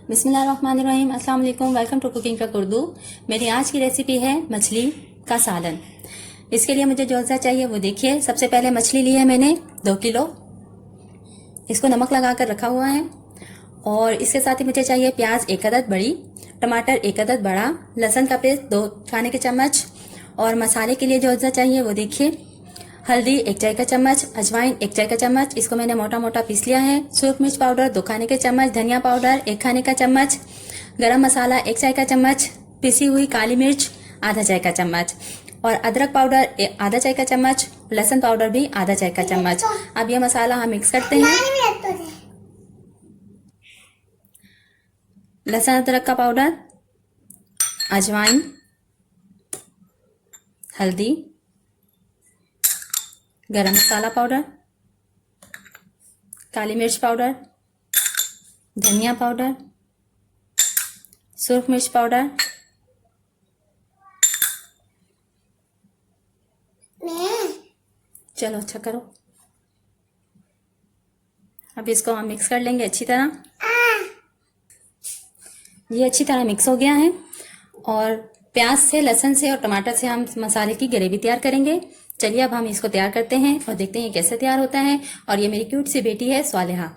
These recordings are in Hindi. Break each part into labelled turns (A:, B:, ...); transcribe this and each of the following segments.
A: बिस्मिल्लाहिर्रहमानिर्रहीम, अस्सलाम वालेकुम। Welcome to cooking truck Urdu. मेरी आज की रेसिपी है मछली का सालन। इसके लिए मुझे जो अज्जा चाहिए वो देखिए। सबसे पहले मछली ली है मैंने 2 किलो। इसको नमक लगा कर रखा हुआ है। और इसके साथ ही मुझे चाहिए प्याज 1 अदद बड़ी, टमाटर 1 अदद बड़ा, लहसुन का पेस्ट 2 खाने के चम्मच। और मसाले के लिए जो अज्जा चाहिए वो देखिए। हल्दी 1 चाय का चम्मच, अजवाइन 1 चाय का चम्मच, इसको मैंने मोटा मोटा पीस लिया है। सूख मिर्च पाउडर 2 खाने के चम्मच, धनिया पाउडर 1 खाने का चम्मच, गरम मसाला 1 चाय का चम्मच, पिसी हुई काली मिर्च आधा चाय का चम्मच, और अदरक पाउडर आधा चाय का चम्मच, लहसुन पाउडर भी आधा चाय का चम्मच। अब ये मसाला हम मिक्स करते हैं। लहसुन अदरक का पाउडर, अजवाइन, हल्दी, गरम मसाला पाउडर, काली मिर्च पाउडर, धनिया पाउडर, सूख मिर्च पाउडर, चलो अच्छा करो। अब इसको हम मिक्स कर लेंगे अच्छी तरह। ये अच्छी तरह मिक्स हो गया है। और प्याज से, लहसुन से और टमाटर से हम मसाले की ग्रेवी तैयार करेंगे। चलिए अब हम इसको तैयार करते हैं और देखते हैं कैसे तैयार होता है। और ये मेरी क्यूट सी बेटी है स्वालिहा।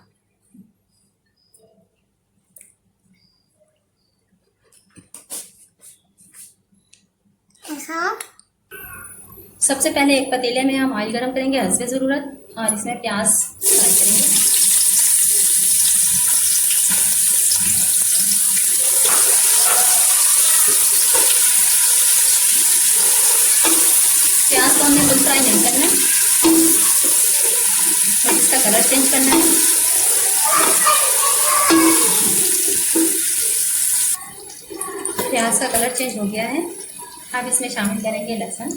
A: सबसे पहले एक पतीले में हम ऑयल गरम करेंगे हस्बे ज़रूरत, और इसमें प्याज फ्राई करेंगे। प्याज को हमने फुल फ्राई नहीं करना है, बस इसका कलर चेंज करना है। प्याज का कलर चेंज हो गया है। अब इसमें शामिल करेंगे लहसुन।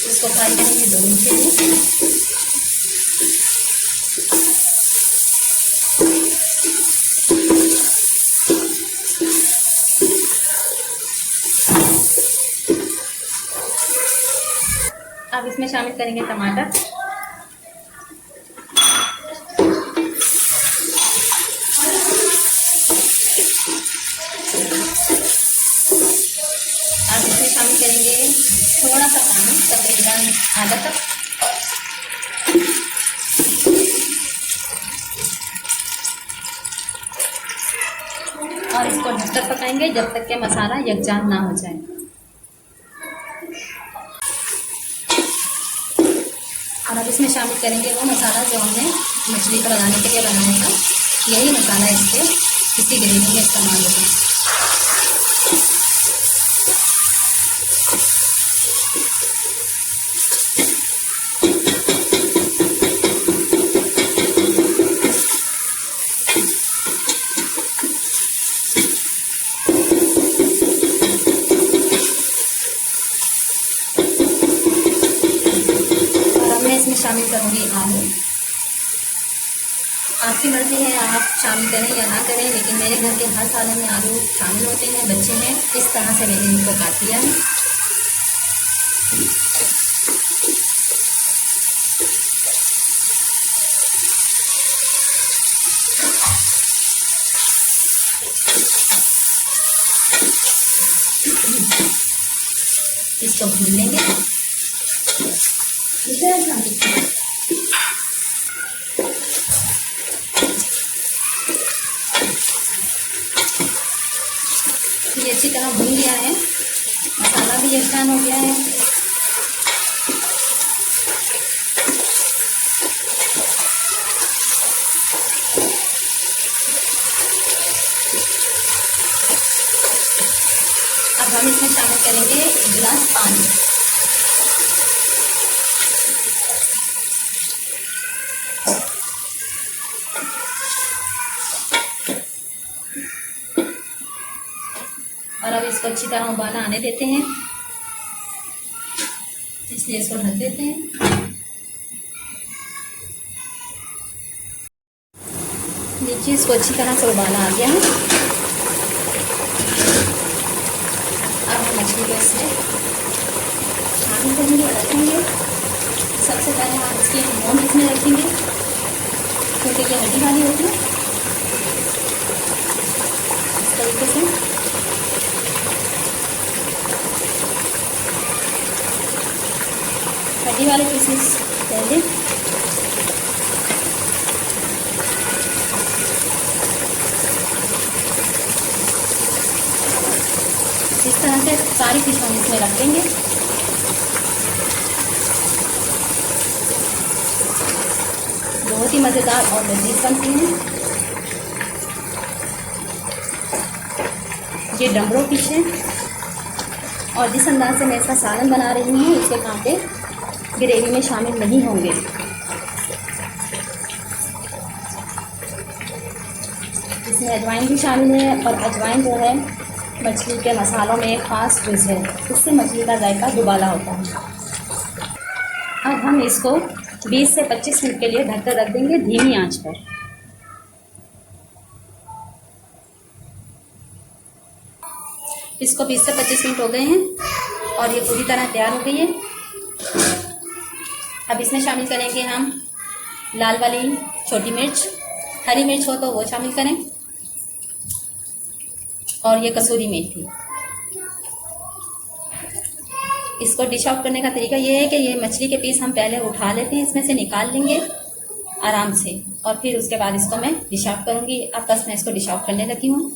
A: इसको फ्राई करेंगे 2 मिनट के लिए। अब इसमें शामिल करेंगे टमाटर। अब इसमें शामिल करेंगे थोड़ा सा पानी, तकरीबन आधा कप। और इसको ढककर पकाएंगे जब तक कि मसाला यकजान ना हो जाए। और अब इसमें शामिल करेंगे वो मसाला जो हमने मछली को लगाने के लिए बनाया था। यही मसाला इसी ग्रेवी में इस्तेमाल होगा। इसमें शामिल करूंगी आलू। आपकी मर्जी है, आप शामिल करें या ना करें, लेकिन मेरे घर के हर सालन में आलू शामिल होते हैं। बच्चे हैं, इस तरह से मैंने इनको काट लिया है। इसको भून लेंगे। ये अच्छी तरह भून गया है, मसाला भी यकजान हो गया है। अब हम इसमें शामिल करेंगे 1 गिलास पानी। और अब इसको अच्छी तरह उबाला आने देते हैं, इसलिए इसको ढक देते हैं। लीजिए, इसको अच्छी तरह से उबाला आ गया है। अब हम मछली को इसमें शामिल करेंगे और रखेंगे। सबसे पहले हम इसकी मोम इसमें रखेंगे क्योंकि ये हड्डी वाली होती है। इस तरीके से हड्डी वाले पीसेस पहले इस तरह से सारी फिश हम इसमें रख देंगे। बहुत ही मज़ेदार और लजीज बनती हैं। ये डम्बरो फिश है और जिस अंदाज से मैं इसका सालन बना रही हूँ उसके कांटे ग्रेवी में शामिल नहीं होंगे। इसमें अजवाइन भी शामिल है और अजवाइन जो है मछली के मसालों में एक ख़ास चीज़ है, इससे मछली का जायका दुबाला होता है। अब हम इसको 20 से 25 मिनट के लिए ढककर रख देंगे धीमी आंच पर। इसको 20 से 25 मिनट हो गए हैं और ये पूरी तरह तैयार हो गई है। अब इसमें शामिल करेंगे हम लाल वाली छोटी मिर्च, हरी मिर्च हो तो वो शामिल करें, और ये कसूरी मेथी। इसको डिश आउट करने का तरीका ये है कि ये मछली के पीस हम पहले उठा लेते हैं, इसमें से निकाल लेंगे आराम से, और फिर उसके बाद इसको मैं डिश आउट करूँगी। अब बस मैं इसको डिश आउट करने लगी हूँ।